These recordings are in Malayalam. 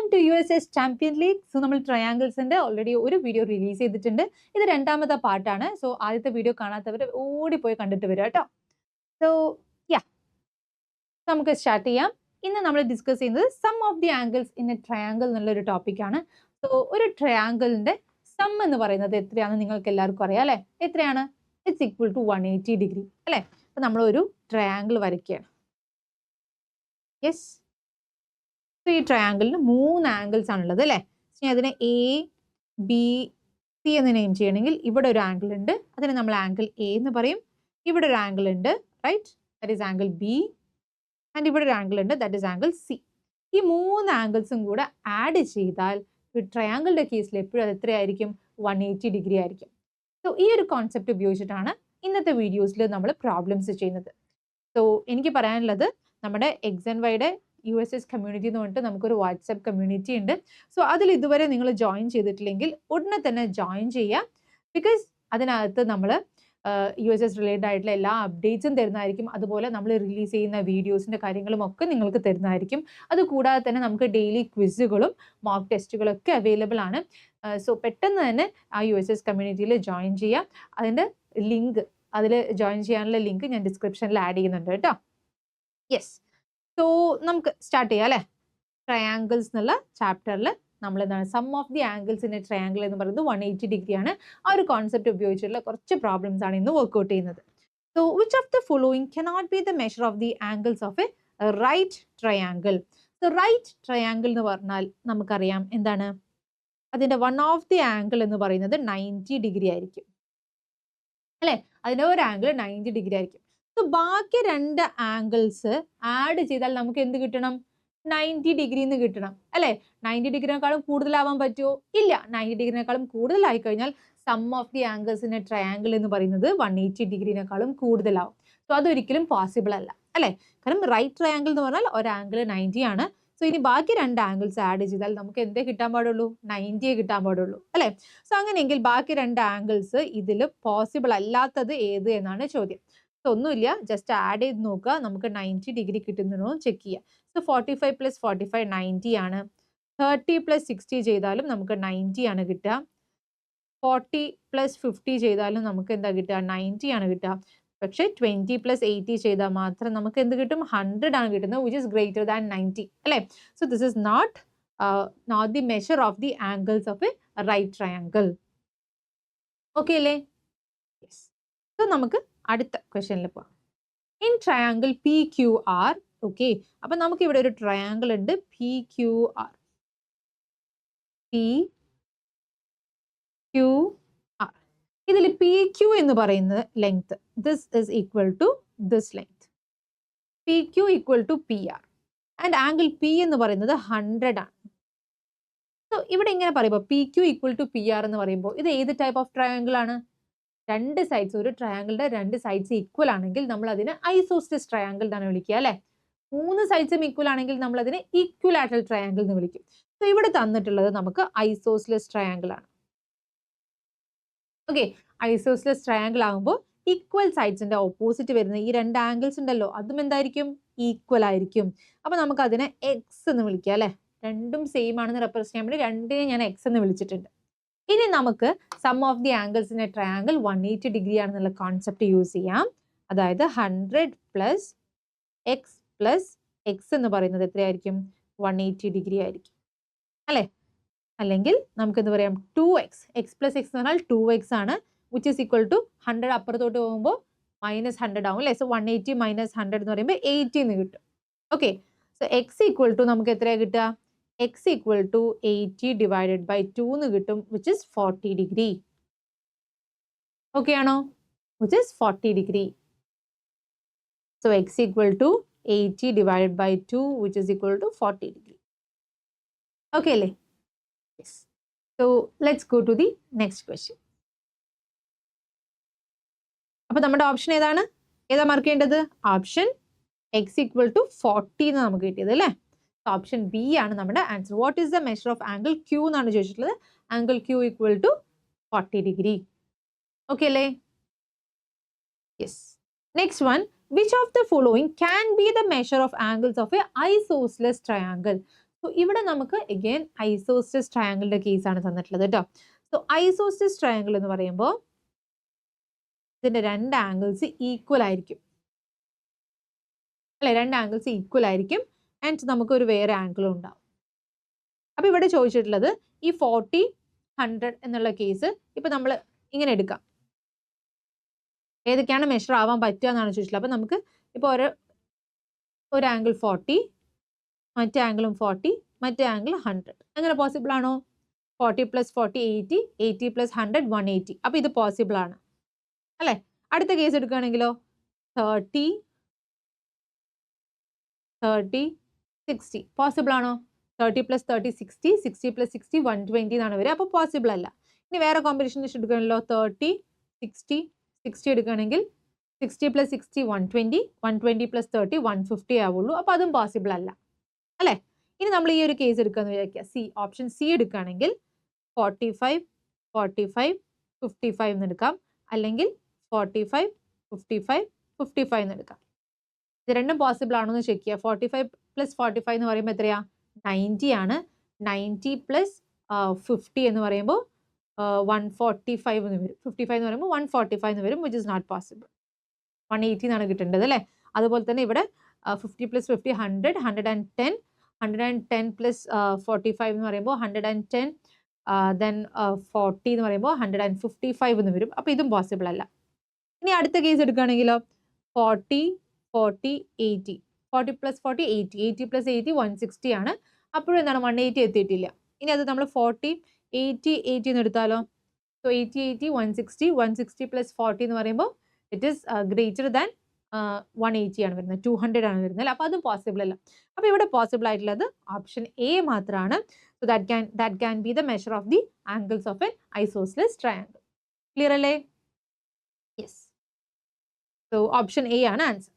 Welcome to USS champion league. So നമ്മൾ ട്രയാങ്കിൾസിന്റെ ഓൾറെഡി ഒരു വീഡിയോ റിലീസ് ചെയ്തിട്ടുണ്ട്. ഇത് രണ്ടാമത്തെ പാർട്ടാണ്. സോ ആദ്യത്തെ വീഡിയോ കാണാത്തവർ ഓടിപ്പോയി കണ്ടിട്ട് വരിക കേട്ടോ. സോ നമുക്ക് സ്റ്റാർട്ട് ചെയ്യാം. ഇന്ന് നമ്മൾ ഡിസ്കസ് ചെയ്യുന്നത് sum of the angles in a triangle എന്നുള്ളൊരു ടോപ്പിക്കാണ്. സോ ഒരു ട്രയാങ്കിളിന്റെ സം എന്ന് പറയുന്നത് എത്രയാണെന്ന് നിങ്ങൾക്ക് എല്ലാവർക്കും അറിയാം അല്ലേ? എത്രയാണ്? ഇറ്റ്സ് ഈക്വൽ ടു 180 ഡിഗ്രി അല്ലേ? അപ്പൊ നമ്മളൊരു ട്രയാങ്കിൾ വരയ്ക്കുകയാണ്. യെസ്, ഈ ട്രയാങ്കിളിന് 3 ആംഗിൾസ് ആണുള്ളത് അല്ലേ? ഇനി അതിനെ എ ബി സി എന്ന് നെയിം ചെയ്യണമെങ്കിൽ ഇവിടെ ഒരു ആംഗിൾ ഉണ്ട്, അതിനെ നമ്മൾ ആംഗിൾ എ എന്ന് പറയും. ഇവിടെ ഒരു ആംഗിൾ ഉണ്ട്, right, that is angle B. And ഇവിടെ ഒരു ആംഗിൾ ഉണ്ട്, ദാറ്റ് ഈസ് ആംഗിൾ സി. ഈ 3 ആംഗിൾസും കൂടെ ആഡ് ചെയ്താൽ ട്രയാങ്കിളിന്റെ കേസിൽ എപ്പോഴും അത് എത്രയായിരിക്കും? 180 ഡിഗ്രി ആയിരിക്കും. സോ ഈ ഒരു കോൺസെപ്റ്റ് ഉപയോഗിച്ചിട്ടാണ് ഇന്നത്തെ വീഡിയോസിൽ നമ്മൾ പ്രോബ്ലംസ് ചെയ്യുന്നത്. സോ എനിക്ക് പറയാനുള്ളത്, നമ്മുടെ എക്സാൻവൈയുടെ USS കമ്മ്യൂണിറ്റി എന്ന് പറഞ്ഞിട്ട് നമുക്കൊരു വാട്സാപ്പ് കമ്മ്യൂണിറ്റി ഉണ്ട്. സോ അതിൽ ഇതുവരെ നിങ്ങൾ ജോയിൻ ചെയ്തിട്ടില്ലെങ്കിൽ ഉടനെ തന്നെ ജോയിൻ ചെയ്യുക. ബിക്കോസ് അതിനകത്ത് നമ്മൾ USS റിലേറ്റഡ് ആയിട്ടുള്ള എല്ലാ അപ്ഡേറ്റ്സും തരുന്നതായിരിക്കും. അതുപോലെ നമ്മൾ റിലീസ് ചെയ്യുന്ന വീഡിയോസിൻ്റെ കാര്യങ്ങളും ഒക്കെ നിങ്ങൾക്ക് തരുന്നതായിരിക്കും. അതുകൂടാതെ തന്നെ നമുക്ക് ഡെയിലി ക്വിസുകളും മോക്ക് ടെസ്റ്റുകളൊക്കെ അവൈലബിൾ ആണ്. സോ പെട്ടെന്ന് തന്നെ ആ USS കമ്മ്യൂണിറ്റിയിൽ ജോയിൻ ചെയ്യാം. അതിൻ്റെ ലിങ്ക്, അതിൽ ജോയിൻ ചെയ്യാനുള്ള ലിങ്ക് ഞാൻ ഡിസ്ക്രിപ്ഷനിൽ ആഡ് ചെയ്യുന്നുണ്ട് കേട്ടോ. യെസ്, സോ നമുക്ക് സ്റ്റാർട്ട് ചെയ്യാം അല്ലേ? ട്രയാങ്കിൾസ് എന്നുള്ള ചാപ്റ്ററിൽ നമ്മൾ എന്താണ് sum of the angles in a triangle എന്ന് പറയുന്നത് 180 ഡിഗ്രി ആണ്. ആ ഒരു കോൺസെപ്റ്റ് ഉപയോഗിച്ചിട്ടുള്ള കുറച്ച് പ്രോബ്ലംസ് ആണ് ഇന്ന് വർക്ക്ഔട്ട് ചെയ്യുന്നത്. So which of the following cannot be the measure of the angles of a right triangle? So right triangle എന്ന് പറഞ്ഞാൽ നമുക്കറിയാം എന്താണ്, അതിൻ്റെ വൺ ഓഫ് ദി ആംഗിൾ എന്ന് പറയുന്നത് 90 ഡിഗ്രി ആയിരിക്കും അല്ലേ? അതിൻ്റെ ഒരു ആംഗിൾ 90 ഡിഗ്രി ആയിരിക്കും. സോ ബാക്കി 2 ആംഗിൾസ് ആഡ് ചെയ്താൽ നമുക്ക് എന്ത് കിട്ടണം? 90 ഡിഗ്രി എന്ന് കിട്ടണം അല്ലേ? 90 ഡിഗ്രിനേക്കാളും കൂടുതലാവാൻ പറ്റുമോ? ഇല്ല. 90 ഡിഗ്രിനേക്കാളും കൂടുതലായി കഴിഞ്ഞാൽ sum of the angles in a triangle എന്ന് പറയുന്നത് 180 ഡിഗ്രിനേക്കാളും കൂടുതലാവും. സോ അതൊരിക്കലും പോസിബിൾ അല്ല അല്ലേ? കാരണം റൈറ്റ് ട്രയാങ്കിൾ എന്ന് പറഞ്ഞാൽ ഒരു ആംഗിൾ 90 ആണ്. സോ ഇനി ബാക്കി 2 ആംഗിൾസ് ആഡ് ചെയ്താൽ നമുക്ക് എന്തേ കിട്ടാൻ പാടുള്ളൂ? 90 കിട്ടാൻ പാടുള്ളൂ അല്ലേ? സോ അങ്ങനെയെങ്കിൽ ബാക്കി 2 ആംഗിൾസ് ഇതിൽ പോസിബിൾ അല്ലാത്തത് ഏത് എന്നാണ് ചോദ്യം. സോ ഒന്നുമില്ല, ജസ്റ്റ് ആഡ് ചെയ്ത് നോക്കുക, നമുക്ക് 90 ഡിഗ്രി കിട്ടുന്നുണ്ടോ ചെക്ക് ചെയ്യുക. സോ 45 + 45 90 ആണ്. 30 + 60 ചെയ്താലും നമുക്ക് 90 ആണ് കിട്ടുക. 40 + 50 ചെയ്താലും നമുക്ക് എന്താ കിട്ടുക? 90 ആണ് കിട്ടുക. പക്ഷേ 20 + 80 ചെയ്താൽ മാത്രം നമുക്ക് എന്ത് കിട്ടും? 100 ആണ് കിട്ടുന്നത്, വിച്ച് ഇസ് ഗ്രേറ്റർ ദാൻ 90 അല്ലേ? So this is not the measure of the angles of a right triangle. Okay അല്ലേ? യെസ്. സോ നമുക്ക് അടുത്ത ക്വസ്റ്റ്യനിൽ പോകാം. ഇൻ ട്രയാങ്കിൾ PQR, ഓക്കെ, അപ്പൊ നമുക്ക് ഇവിടെ ഒരു ട്രയാങ്കിൾ ഉണ്ട് PQR. ഇതിൽ PQ എന്ന് പറയുന്നത് length, this is equal to this length. PQ equal to PR and angle P എന്ന് പറയുന്നത് 100 ആണ്. സോ ഇവിടെ ഇങ്ങനെ പറയുമ്പോൾ PQ ഈക്വൽ ടു PR എന്ന് പറയുമ്പോൾ ഇത് ഏത് ടൈപ്പ് ഓഫ് ട്രയാങ്കിൾ ആണ്? 2 സൈഡ്സ്, ഒരു ട്രയാങ്കിളിന്റെ 2 സൈഡ്സ് ഈക്വൽ ആണെങ്കിൽ നമ്മൾ അതിനെ ഐസോസ്ലിസ് ട്രയാങ്കിൾ എന്നാണ് വിളിക്കുക അല്ലേ? 3 സൈഡ്സും ഈക്വൽ ആണെങ്കിൽ നമ്മൾ അതിനെ ഈക്വിലാറ്ററൽ ട്രയാങ്കിൾ എന്ന് വിളിക്കും. സോ ഇവിടെ തന്നിട്ടുള്ളത് നമുക്ക് ഐസോസ്ലിസ് ട്രയാങ്കിൾ ആണ്. ഓക്കെ, ഐസോസ്ലിസ് ട്രയാങ്കിൾ ആകുമ്പോൾ ഈക്വൽ സൈഡ്സിന്റെ ഓപ്പോസിറ്റ് വരുന്ന ഈ 2 ആംഗിൾസ് ഉണ്ടല്ലോ, അതും എന്തായിരിക്കും? ഈക്വൽ ആയിരിക്കും. അപ്പൊ നമുക്ക് അതിനെ എക്സ് എന്ന് വിളിക്കാം അല്ലെ? രണ്ടും സെയിം ആണെന്ന് റെപ്രസെന്റ് ചെയ്യാൻ വേണ്ടി രണ്ടിനെ ഞാൻ എക്സ് എന്ന് വിളിച്ചിട്ടുണ്ട്. ഇനി നമുക്ക് sum of the angles in a triangle 180 degree ആണെന്നുള്ള കോൺസെപ്റ്റ് യൂസ് ചെയ്യാം. അതായത് 100 + x + x എന്ന് പറയുന്നത് എത്രയായിരിക്കും? 180 ഡിഗ്രി ആയിരിക്കും അല്ലേ? അല്ലെങ്കിൽ നമുക്ക് എന്ത് പറയാം? 2x, x + x എന്ന് പറഞ്ഞാൽ 2x ആണ്, വിച്ച് ഈസ് ഈക്വൽ ടു 100 അപ്പുറത്തോട്ട് പോകുമ്പോൾ -100 ആവും അല്ലേ? സോ 180 - 100 എന്ന് പറയുമ്പോൾ 80 എന്ന് കിട്ടും. Okay, so x equal to നമുക്ക് എത്രയാണ് കിട്ടുക? x equal to 80 divided by 2 എന്ന് കിട്ടും, വിച്ച് ഇസ് 40 ഡിഗ്രി. ഓക്കെ ആണോ? Which is 40 degree. So x equal to 80 divided by 2, which is equal to 40 degree. Okay അല്ലേ? Yes. So let's go to the next question. അപ്പൊ നമ്മുടെ ഓപ്ഷൻ ഏതാണ്? ഏതാ മാർക്ക് ചെയ്യേണ്ടത്? ഓപ്ഷൻ x ഈക്വൽ ടു 40 എന്ന് നമുക്ക് കിട്ടിയത് അല്ലേ? ഓപ്ഷൻ ബി ആണ് നമ്മുടെ answer. What is the measure of angle Q എന്നാണ് ചോദിച്ചിട്ടുള്ളത്. Angle Q equal to 40 degree. Okay അല്ലേ? Yes. Next one, which of the following can be the measure of angles of a isosceles triangle? So ഇവിടെ നമുക്ക് അഗൈൻ ഐസോസ്റ്റസ് ട്രയാങ്കിളിന്റെ കേസാണ് തന്നിട്ടുള്ളത് കേട്ടോ. സോ ഐസോസ്റ്റസ് ട്രയാങ്കിൾ എന്ന് പറയുമ്പോൾ ഇതിന്റെ രണ്ട് ആംഗിൾസ് ഈക്വൽ ആയിരിക്കും അല്ലെ, രണ്ട് ആംഗിൾസ് ഈക്വൽ ആയിരിക്കും ആൻഡ് നമുക്കൊരു വേറെ ആംഗിളും ഉണ്ടാവും. അപ്പൊ ഇവിടെ ചോദിച്ചിട്ടുള്ളത് ഈ 40, 100 എന്നുള്ള കേസ് ഇപ്പൊ നമ്മൾ ഇങ്ങനെ എടുക്കാം. ഏതൊക്കെയാണ് മെഷർ ആവാൻ പറ്റുക എന്നാണ് ചോദിച്ചിട്ടുള്ളത്. അപ്പൊ നമുക്ക് ഇപ്പൊ ഒരു ആംഗിൾ 40, മറ്റേ ആംഗിളും 40, മറ്റേ ആംഗിൾ 100. അങ്ങനെ പോസിബിൾ ആണോ? 40 + 40 80, 80 + 100 180. അപ്പൊ ഇത് പോസിബിൾ ആണ് അല്ലെ. അടുത്ത കേസ് എടുക്കുകയാണെങ്കിലോ 30, 30, 60 പോസിബിൾ ആണോ? 30 + 30 60, 60 + 60 120 എന്നാണ് വരിക. അപ്പോൾ പോസിബിൾ അല്ല. ഇനി വേറെ കോമ്പിനേഷൻ എടുക്കുകയാണല്ലോ 30, 60, 60 എടുക്കുകയാണെങ്കിൽ 60 + 60 120, 120 + 30 150 ആവുള്ളൂ. അപ്പോൾ അതും പോസിബിൾ അല്ല അല്ലേ. ഇനി നമ്മൾ ഈ ഒരു കേസ് എടുക്കാന്ന് വിചാരിക്കുക, സി, ഓപ്ഷൻ സി എടുക്കുകയാണെങ്കിൽ 45, 45, 55 എന്ന് എടുക്കാം, അല്ലെങ്കിൽ 45, 55, 55 എന്ന് എടുക്കാം. ഇത് രണ്ടും പോസിബിൾ ആണോ എന്ന് ചെക്ക് ചെയ്യുക. 45 + 45 എന്ന് പറയുമ്പോൾ എത്രയാ? 90 ആണ്. 90 + 50 എന്ന് പറയുമ്പോൾ 145 എന്ന് വരും. 55 എന്ന് പറയുമ്പോൾ 145 എന്ന് വരും, വിച്ച് ഇസ് നോട്ട് പോസിബിൾ. 180 എന്നാണ് കിട്ടേണ്ടത് അല്ലേ. അതുപോലെ തന്നെ ഇവിടെ 50 + 50 100, 110, 110 + 45 എന്ന് പറയുമ്പോൾ 110, then 40 എന്ന് പറയുമ്പോൾ 155 എന്ന് വരും. അപ്പോൾ ഇതും പോസിബിൾ അല്ല. ഇനി അടുത്ത കേസ് എടുക്കുകയാണെങ്കിലോ 40, 40, 80. 40 + 40 80, 80 + 80 160 ആണ്. അപ്പോഴും എന്താണ് 180 എത്തിയിട്ടില്ല. ഇനി അത് നമ്മൾ 40, 80, 80 എന്ന് എടുത്താലോ. സോ 80, 80, 160, 160 + 40 എന്ന് പറയുമ്പോൾ ഇറ്റ് ഈസ് ഗ്രേറ്റർ ദാൻ 180 ആണ് വരുന്നത്, 200 ആണ് വരുന്നത്. അപ്പോൾ അതും പോസിബിൾ അല്ല. അപ്പോൾ ഇവിടെ പോസിബിൾ ആയിട്ടുള്ളത് ഓപ്ഷൻ എ മാത്രമാണ്. So that can be the measure of the angles of N isosceles triangle. Clear അല്ലേ? യെസ്. സോ ഓപ്ഷൻ എ ആണ് answer.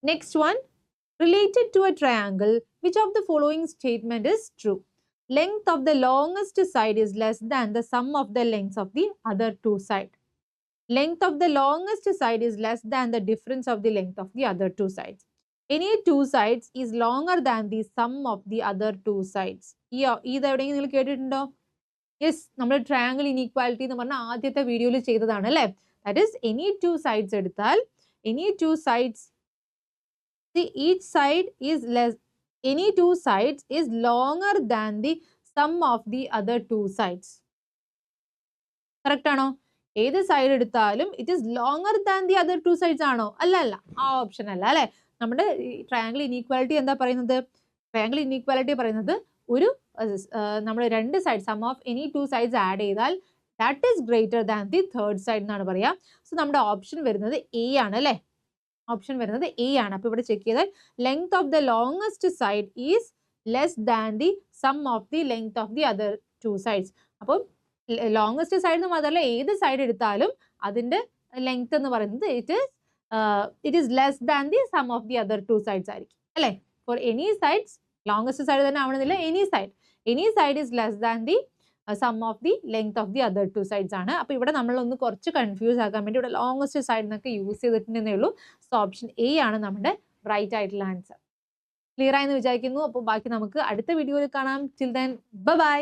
Next one, related to a triangle, which of the following statement is true? Length of the longest side is less than the sum of the lengths of the other two sides. Length of the longest side is less than the difference of the length of the other two sides. Any two sides is longer than the sum of the other two sides. ഇത് എവിടെയെങ്കിലും നിങ്ങൾ കേട്ടിട്ടുണ്ടോ? യെസ്, നമ്മൾ ട്രയാങ്കിൾ ഇനീക്വാലിറ്റി എന്ന് പറഞ്ഞാൽ ആദ്യത്തെ വീഡിയോയിൽ ചെയ്തതാണ് അല്ലേ. That is any two sides എടുത്താൽ any two sides each side is less, any two sides is longer than the sum of the other two sides. Correct ആണോ? ഏത് സൈഡ് എടുത്താലും it is longer than the other two sides ആണോ? അല്ല അല്ല, ആ ഓപ്ഷൻ അല്ല അല്ലെ. നമ്മുടെ ട്രയാങ്കിൾ ഇനീക്വാലിറ്റി എന്താ പറയുന്നത്? ട്രയാങ്കിൾ ഇനീക്വാലിറ്റി പറയുന്നത് ഒരു നമ്മൾ രണ്ട് side sum of any two sides add ചെയ്താൽ that is greater than the third side എന്നാണ് പറയാ. സോ നമ്മുടെ ഓപ്ഷൻ വരുന്നത് എ ആണ് അല്ലേ. ഓപ്ഷൻ വരുന്നത് എ ആണ്. അപ്പോൾ ഇവിടെ ചെക്ക് ചെയ്താൽ length of the longest side is less than the sum of the length of the other two sides. അപ്പം ലോങ്ങസ്റ്റ് സൈഡ് എന്ന് മാത്രമല്ല, ഏത് സൈഡ് എടുത്താലും അതിന്റെ ലെങ്ത് എന്ന് പറയുന്നത് it is less than the sum of the other two sides ആയിരിക്കും അല്ലേ. For any sides, longest side തന്നെ ആവണമെന്നില്ല, any side is less than the sum of the length of the other two sides ആണ്. അപ്പോൾ ഇവിടെ നമ്മളൊന്ന് കുറച്ച് കൺഫ്യൂസ് ആക്കാൻ വേണ്ടി ഇവിടെ ലോങ്ങസ്റ്റ് സൈഡ് എന്നൊക്കെ യൂസ് ചെയ്തിട്ടുണ്ടെന്നേ ഉള്ളൂ. സോ ഓപ്ഷൻ എ ആണ് നമ്മുടെ റൈറ്റ് ആയിട്ടുള്ള ആൻസർ. ക്ലിയർ ആയെന്ന് വിചാരിക്കുന്നു. അപ്പോൾ ബാക്കി നമുക്ക് അടുത്ത വീഡിയോയിൽ കാണാം. Till then bye bye.